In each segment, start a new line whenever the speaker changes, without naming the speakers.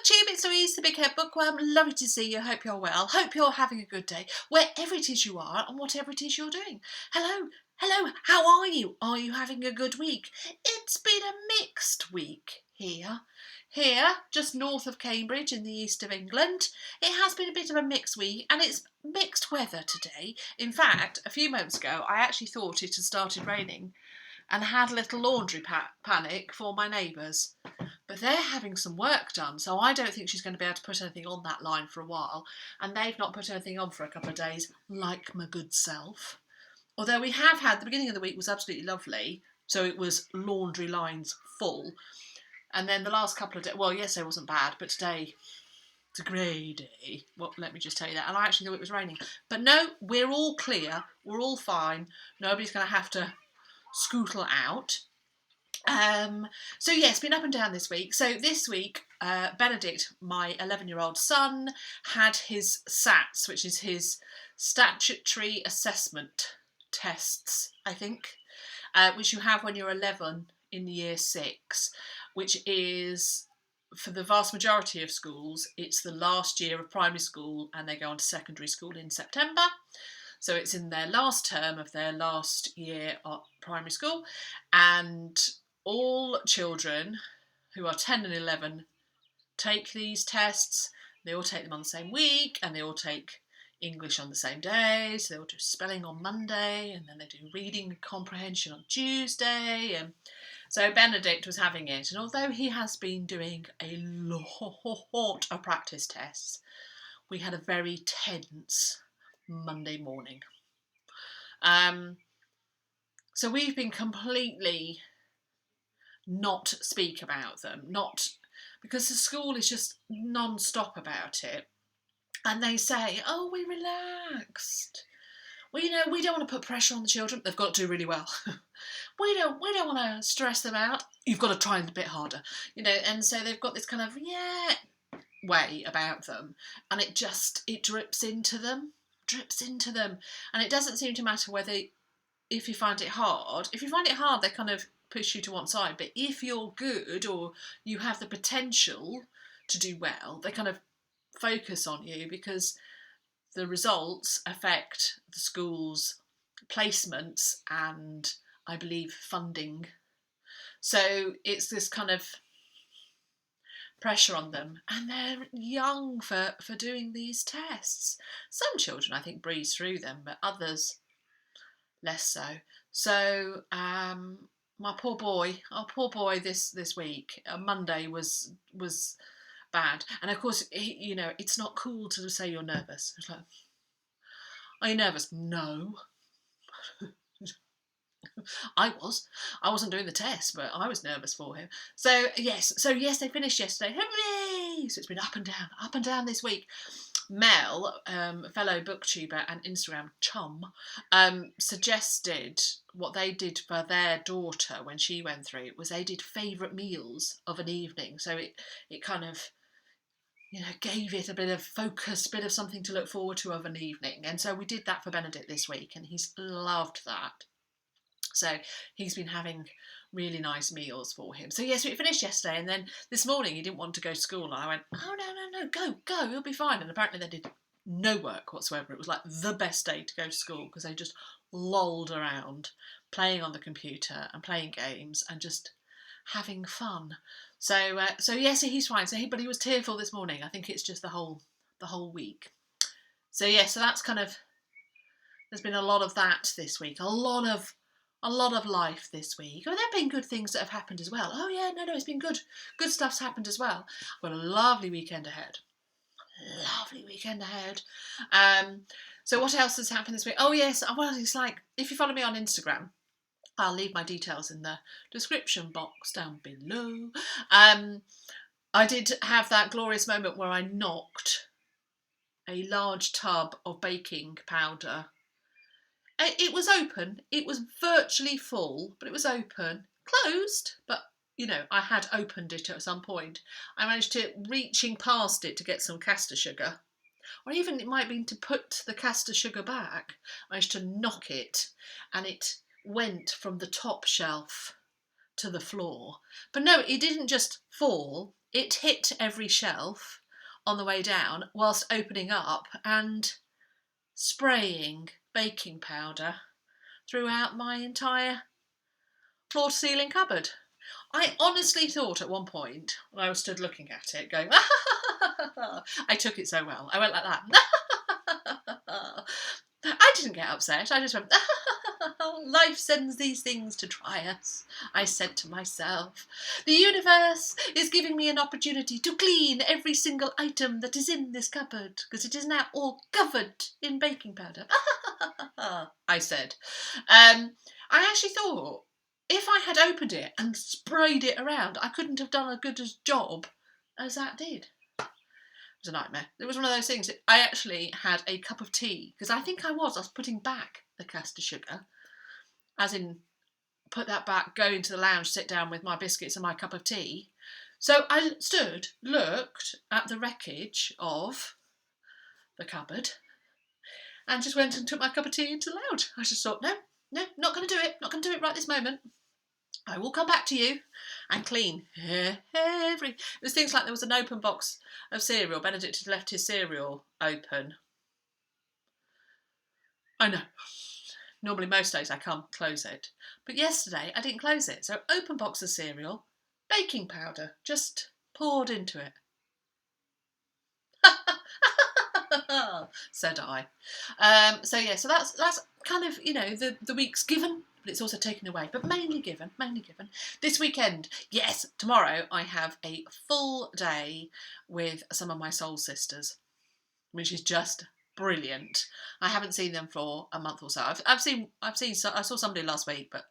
booktube, it's Louise, the Big Head Bookworm. Lovely to see you. Hope you're well. Hope you're having a good day, wherever it is you are and whatever it is you're doing. Hello, how are you? Are you having a good week? It's been a mixed week here. Here, just north of Cambridge in the east of England, it has been a bit of a mixed week and it's mixed weather today. In fact, a few moments ago, I actually thought it had started raining and had a little laundry panic for my neighbours. But they're having some work done, so I don't think she's going to be able to put anything on that line for a while. And they've not put anything on for a couple of days, like my good self. Although we have had, the beginning of the week was absolutely lovely, so it was laundry lines full. And then the last couple of days, well, yesterday wasn't bad, but today, it's a grey day. Well, let me just tell you that. And I actually thought it was raining. But no, we're all clear, we're all fine. Nobody's going to have to scootle out. So yeah, it's been up and down this week. So this week, Benedict, my 11-year-old son, had his SATs, which is his statutory assessment tests, I think, which you have when you're 11 in year 6, which is, for the vast majority of schools, it's the last year of primary school and they go on to secondary school in September. So it's in their last term of their last year at primary school, and all children who are 10 and 11 take these tests. They all take them on the same week, and they all take English on the same day. So they all do spelling on Monday, and then they do reading and comprehension on Tuesday. And so Benedict was having it, and although he has been doing a lot of practice tests, we had a very tense Monday morning. So we've been completely not speak about them, not because the school is just non-stop about it, and they say, oh, we relaxed, well, you know, we don't want to put pressure on the children, they've got to do really well. we don't want to stress them out, you've got to try a bit harder, you know. And so they've got this kind of way about them, and it drips into them, and it doesn't seem to matter whether, if you find it hard, they kind of push you to one side, but if you're good or you have the potential to do well, they kind of focus on you, because the results affect the school's placements and, I believe, funding. So it's this kind of pressure on them, and they're young for doing these tests. Some children, I think, breeze through them, but others less so. So our poor boy this week, Monday was bad. And of course, you know, it's not cool to say you're nervous. It's like, are you nervous? No. I wasn't doing the test, but I was nervous for him. So yes, they finished yesterday. Hooray! So it's been up and down this week. Mel, a fellow booktuber and Instagram chum, suggested what they did for their daughter when she went through it was they did favourite meals of an evening. So it kind of, you know, gave it a bit of focus, bit of something to look forward to of an evening. And so we did that for Benedict this week, and he's loved that. So he's been having really nice meals for him. So yes, we finished yesterday, and then this morning he didn't want to go to school, and I went, oh no, go, you'll be fine. And apparently they did no work whatsoever. It was like the best day to go to school, because they just lolled around playing on the computer and playing games and just having fun. So yes, he's fine. But he was tearful this morning. I think it's just the whole week. So yeah, so that's kind of, there's been a lot of that this week. A lot of life this week. Oh, there have been good things that have happened as well. Oh yeah, no, it's been good. Good stuff's happened as well. I've got a lovely weekend ahead. So what else has happened this week? Oh yes, well, it's like, if you follow me on Instagram, I'll leave my details in the description box down below. I did have that glorious moment where I knocked a large tub of baking powder. It was open. It was virtually full, but it was open. Closed, but, you know, I had opened it at some point. I managed to, reaching past it to get some caster sugar, or even it might have been to put the caster sugar back, I managed to knock it, and it went from the top shelf to the floor. But no, it didn't just fall. it hit every shelf on the way down whilst opening up and spraying baking powder throughout my entire floor-to-ceiling cupboard. I honestly thought at one point, when I was stood looking at it, going, I took it so well. I went like that. I didn't get upset. I just went, life sends these things to try us, I said to myself. The universe is giving me an opportunity to clean every single item that is in this cupboard, because it is now all covered in baking powder. I said. I actually thought, if I had opened it and sprayed it around, I couldn't have done a good job as that did. It was a nightmare. It was one of those things. I actually had a cup of tea, because I think I was putting back the caster sugar, as in put that back, go into the lounge, sit down with my biscuits and my cup of tea. So I stood, looked at the wreckage of the cupboard, and just went and took my cup of tea into the lounge. I just thought, no, not going to do it. Not going to do it right this moment. I will come back to you and clean every... There's things like there was an open box of cereal. Benedict had left his cereal open. I know. Normally most days I can't close it. But yesterday I didn't close it. So open box of cereal, baking powder, just poured into it. Said I. So that's kind of, the week's given, but it's also taken away, but mainly given. This weekend, yes, tomorrow I have a full day with some of my soul sisters, which is just brilliant. I haven't seen them for a month or so. I saw somebody last week, but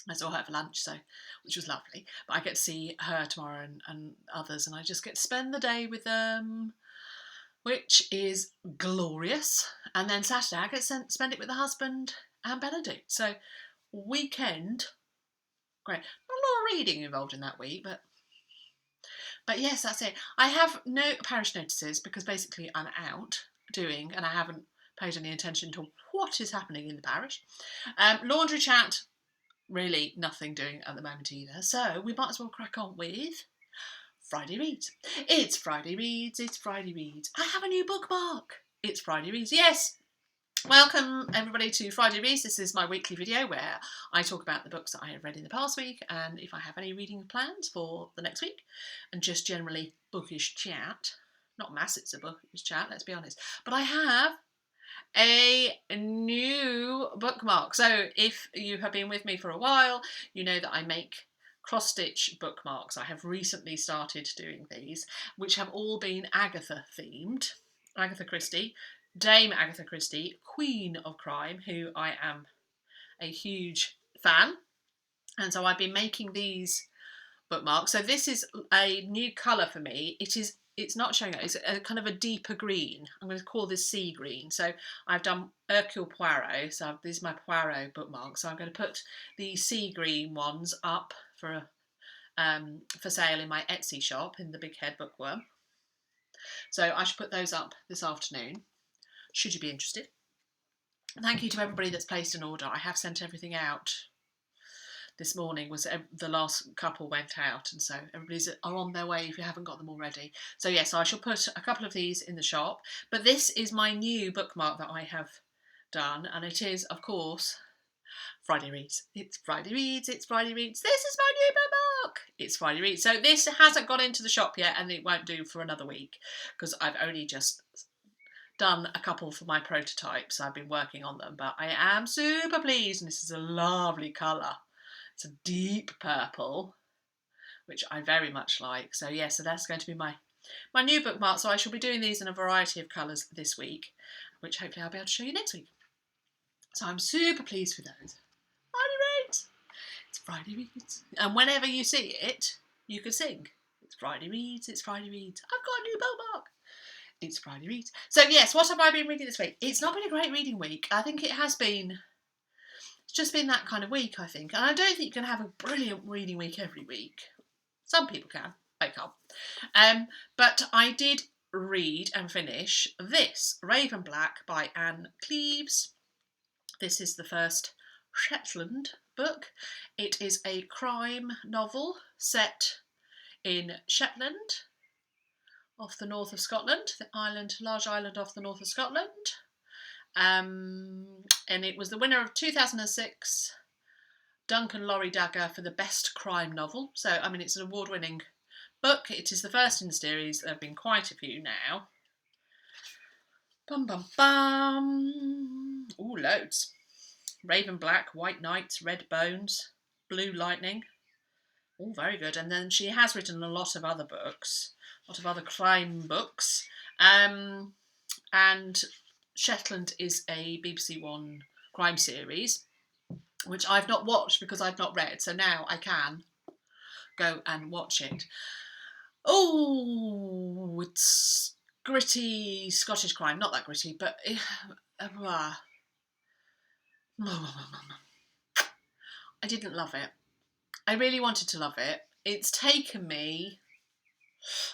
I saw her for lunch, which was lovely. But I get to see her tomorrow and others, and I just get to spend the day with them, which is glorious. And then Saturday I get to spend it with the husband and Benedict. So weekend, great. Not a lot of reading involved in that week, but yes, that's it. I have no parish notices because basically I'm out doing, and I haven't paid any attention to what is happening in the parish. Laundry chat, really nothing doing at the moment either. So we might as well crack on with Friday Reads. It's Friday Reads. I have a new bookmark. It's Friday Reads. Yes. Welcome everybody to Friday Reads. This is my weekly video where I talk about the books that I have read in the past week and if I have any reading plans for the next week, and just generally bookish chat. Not masses of bookish chat, let's be honest. But I have a new bookmark. So if you have been with me for a while, you know that I make cross-stitch bookmarks. I have recently started doing these, which have all been Agatha themed. Agatha Christie, Dame Agatha Christie, Queen of Crime, who I am a huge fan. And so I've been making these bookmarks. So this is a new colour for me. It's not showing up. It's a kind of a deeper green. I'm going to call this sea green. So I've done Hercule Poirot. So these are my Poirot bookmarks. So I'm going to put the sea green ones up for sale in my Etsy shop in the Big Head Bookworm. So I should put those up this afternoon, should you be interested. Thank you to everybody that's placed an order. I have sent everything out. This morning was the last couple went out, and so everybody's are on their way if you haven't got them already. So yes, I shall put a couple of these in the shop. But this is my new bookmark that I have done, and it is, of course, Friday Reads. It's Friday Reads. This is my new bookmark. It's Friday Reads. So this hasn't got into the shop yet, and it won't do for another week because I've only just done a couple for my prototypes. I've been working on them, but I am super pleased, and this is a lovely colour. It's a deep purple, which I very much like. So yeah, so that's going to be my new bookmark. So I shall be doing these in a variety of colours this week, which hopefully I'll be able to show you next week. So I'm super pleased with those. Friday Reads. It's Friday Reads. And whenever you see it, you can sing. It's Friday Reads. I've got a new bookmark. It's Friday Reads. So yes, what have I been reading this week? It's not been a great reading week. I think it has been... It's just been that kind of week, I think. And I don't think you can have a brilliant reading week every week. Some people can. I can't. But I did read and finish this, Raven Black by Anne Cleeves. This is the first Shetland book. It is a crime novel set in Shetland, off the north of Scotland, large island off the north of Scotland. And it was the winner of 2006 Duncan Laurie Dagger for the best crime novel. So, I mean, it's an award-winning book. It is the first in the series. There have been quite a few now. Bum, bum, bum. Ooh, loads. Raven Black, White Knights, Red Bones, Blue Lightning. All very good. And then she has written a lot of other books, a lot of other crime books. And Shetland is a BBC One crime series, which I've not watched because I've not read. So now I can go and watch it. Oh, it's gritty Scottish crime. Not that gritty, but I didn't love it. I really wanted to love it. It's taken me,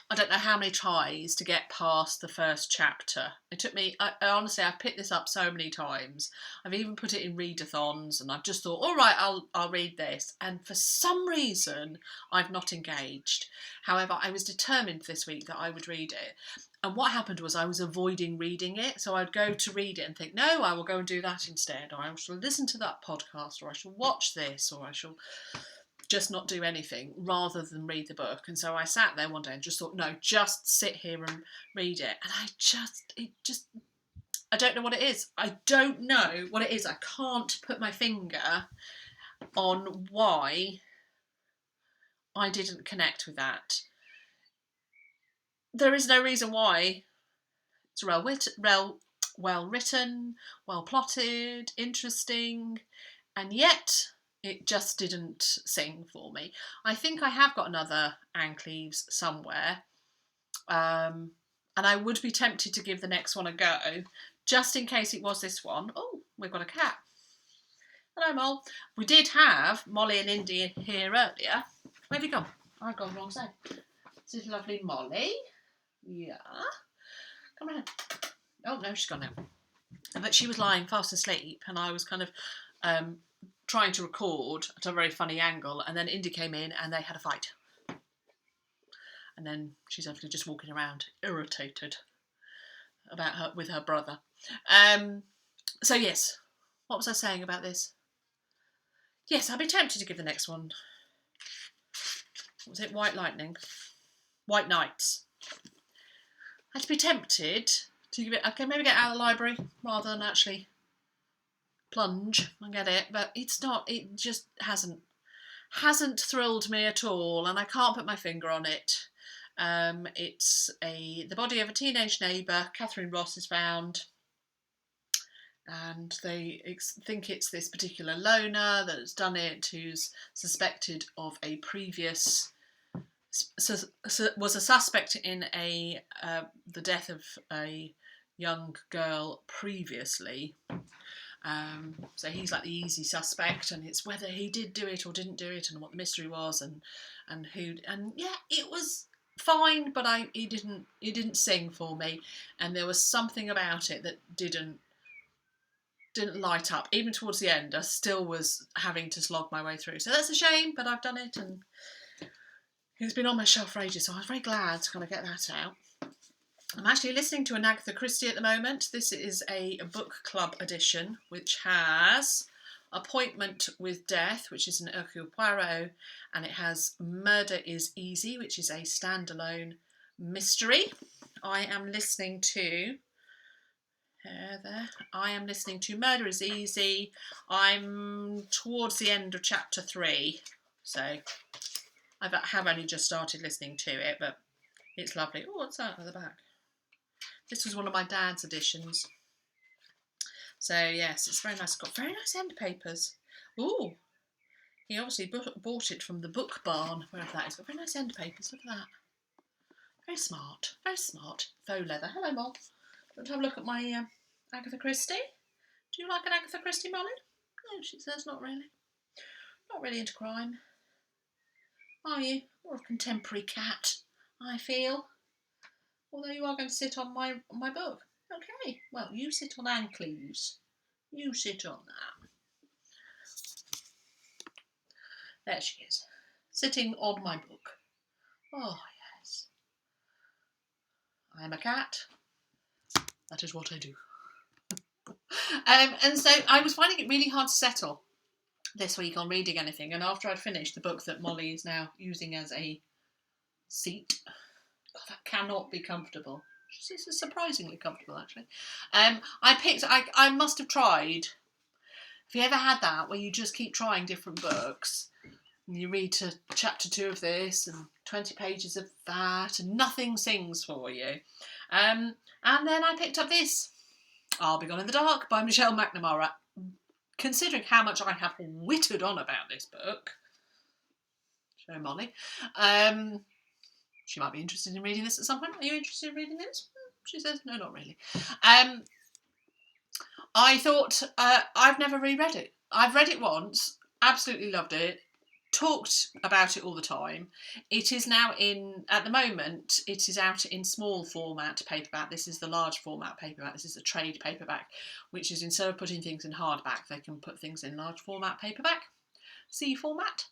I don't know how many tries to get past the first chapter. It took me, honestly, I've picked this up so many times. I've even put it in readathons and I've just thought, all right, I'll read this. And for some reason, I've not engaged. However, I was determined this week that I would read it. And what happened was I was avoiding reading it. So I'd go to read it and think, no, I will go and do that instead. Or I shall listen to that podcast, or I shall watch this, or I shall just not do anything rather than read the book. And so I sat there one day and just thought, no, just sit here and read it. And I don't know what it is. I don't know what it is. I can't put my finger on why I didn't connect with that. There is no reason why. It's well written, well plotted, interesting, and yet it just didn't sing for me. I think I have got another Anne Cleeves somewhere, and I would be tempted to give the next one a go, just in case it was this one. Oh, we've got a cat. Hello, Mole. We did have Molly and Indy here earlier. Where have you gone? I've gone wrong side. This is lovely Molly. Yeah. Come on. Oh, no, she's gone now. But she was lying fast asleep, and I was kind of trying to record at a very funny angle, and then Indy came in and they had a fight. And then she's actually just walking around irritated about with her brother. So yes, what was I saying about this? Yes, I'd be tempted to give the next one. What was it? White Lightning? White Knights. I'd be tempted to give it, okay, maybe get out of the library rather than actually plunge and get it, but it's not, it just hasn't thrilled me at all, and I can't put my finger on it. It's the body of a teenage neighbour. Catherine Ross is found, and they think it's this particular loner that's done it, who's suspected of a previous, was a suspect in the death of a young girl previously. So he's like the easy suspect, and it's whether he did do it or didn't do it, and what the mystery was, and who, and yeah, it was fine, but it didn't sing for me, and there was something about it that didn't light up. Even towards the end, I still was having to slog my way through. So that's a shame, but I've done it, and it's been on my shelf for ages, so I was very glad to kind of get that out. I'm actually listening to an Agatha Christie at the moment. This is a book club edition, which has Appointment with Death, which is an Hercule Poirot, and it has Murder is Easy, which is a standalone mystery. I am listening to Murder is Easy. I'm towards the end of chapter 3, so I have only just started listening to it, but it's lovely. Oh, what's that at the back? This was one of my dad's editions. So yes, it's very nice. It's got very nice end papers. Ooh, he obviously bought it from the book barn, wherever that is. It's got very nice end papers. Look at that. Very smart. Very smart. Faux leather. Hello, Mol. Do you want to have a look at my Agatha Christie? Do you like an Agatha Christie, Molly? No, she says not really. Not really into crime. Are you? More of a contemporary cat, I feel. Although you are going to sit on my book. Okay, well, you sit on Anne Cleeves. You sit on that. There she is, sitting on my book. Oh, yes. I am a cat. That is what I do. And so I was finding it really hard to settle this week on reading anything. And after I'd finished the book that Molly is now using as a seat, God, that cannot be comfortable. This is surprisingly comfortable, actually. I must have tried. Have you ever had that where you just keep trying different books and you read to chapter 2 of this and 20 pages of that and nothing sings for you? And then I picked up this, I'll Be Gone in the Dark by Michelle McNamara. Considering how much I have whittled on about this book, show Molly, she might be interested in reading this at some point. Are you interested in reading this? She says, no, not really. I thought, I've never reread it. I've read it once, absolutely loved it, talked about it all the time. It is now at the moment, it is out in small format paperback. This is the large format paperback. This is a trade paperback, which is instead of putting things in hardback, they can put things in large format paperback, C format.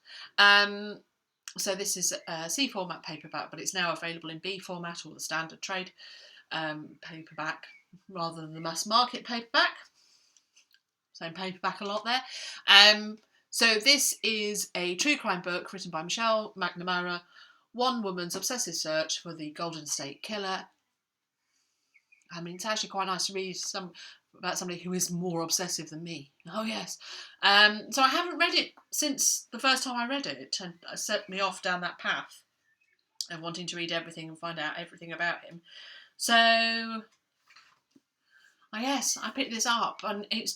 So this is a C format paperback, but it's now available in B format or the standard trade paperback rather than the mass market paperback. Same paperback a lot there. So this is a true crime book written by Michelle McNamara, one woman's obsessive search for the Golden State Killer. I mean, it's actually quite nice to read about somebody who is more obsessive than me. Oh, yes. So I haven't read it since the first time I read it, and it set me off down that path of wanting to read everything and find out everything about him. So, yes, I picked this up, and it's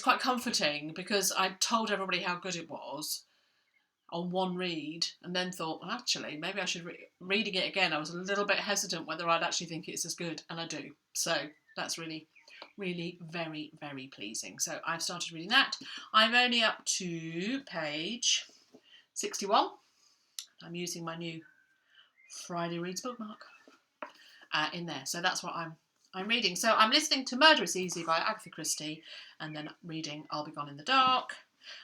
quite comforting because I told everybody how good it was on one read and then thought, well, actually, maybe I should reading it again. I was a little bit hesitant whether I'd actually think it's as good, and I do. So that's really, really very, very pleasing. So I've started reading that. I'm only up to page 61. I'm using my new Friday Reads bookmark in there. So that's what I'm reading. So I'm listening to Murder is Easy by Agatha Christie and then reading I'll Be Gone in the Dark.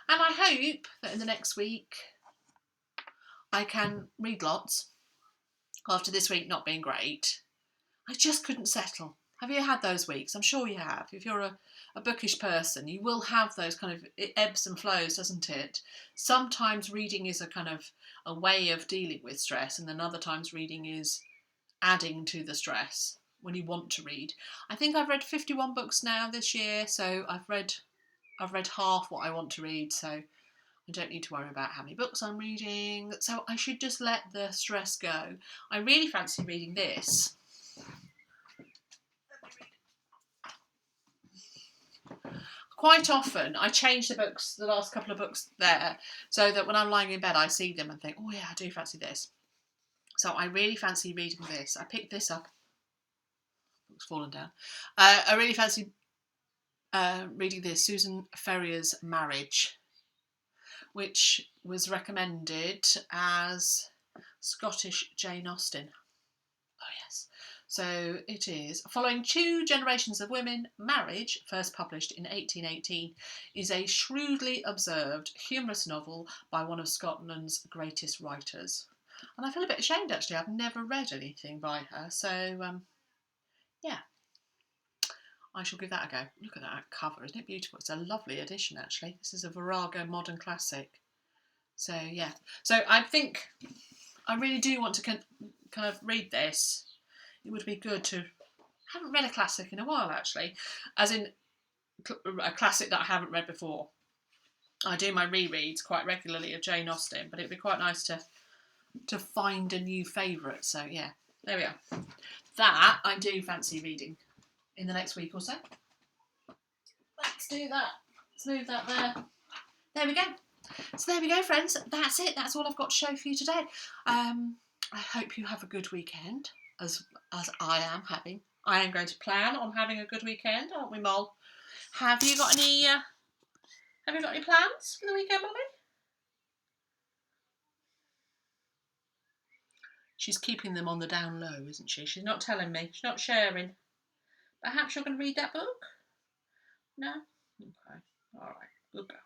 And I hope that in the next week I can read lots. After this week not being great, I just couldn't settle. Have you had those weeks? I'm sure you have. If you're a bookish person, you will have those kind of, it ebbs and flows, doesn't it? Sometimes reading is a kind of a way of dealing with stress, and then other times reading is adding to the stress when you want to read. I think I've read 51 books now this year, so I've read half what I want to read, so I don't need to worry about how many books I'm reading. So I should just let the stress go. I really fancy reading this. Quite often I change the last couple of books there, so that when I'm lying in bed I see them and think, oh yeah, I do fancy this. So I really fancy reading this. I picked this up. It's fallen down. I really fancy reading this, Susan Ferrier's Marriage, which was recommended as Scottish Jane Austen. Oh yes. So it is. Following two generations of women, Marriage, first published in 1818, is a shrewdly observed, humorous novel by one of Scotland's greatest writers. And I feel a bit ashamed, actually. I've never read anything by her. So, yeah. I shall give that a go. Look at that cover. Isn't it beautiful? It's a lovely edition, actually. This is a Virago modern classic. So, yeah. So I think I really do want to kind of read this. It would be good to... I haven't read a classic in a while, actually. As in a classic that I haven't read before. I do my rereads quite regularly of Jane Austen, but it'd be quite nice to find a new favourite. So, yeah, there we are. That I do fancy reading in the next week or so. Let's do that. Let's move that there. There we go. So there we go, friends. That's it. That's all I've got to show for you today. I hope you have a good weekend, as I am having. I am going to plan on having a good weekend, aren't we, Moll? Have you got any plans for the weekend, Molly? She's keeping them on the down low, isn't she? She's not telling me. She's not sharing. Perhaps you're going to read that book? No? Okay. All right. Good girl.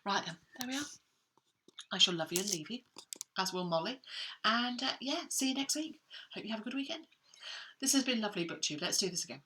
Right then. There we are. I shall love you and leave you, as will Molly. And yeah, see you next week. Hope you have a good weekend. This has been lovely BookTube. Let's do this again.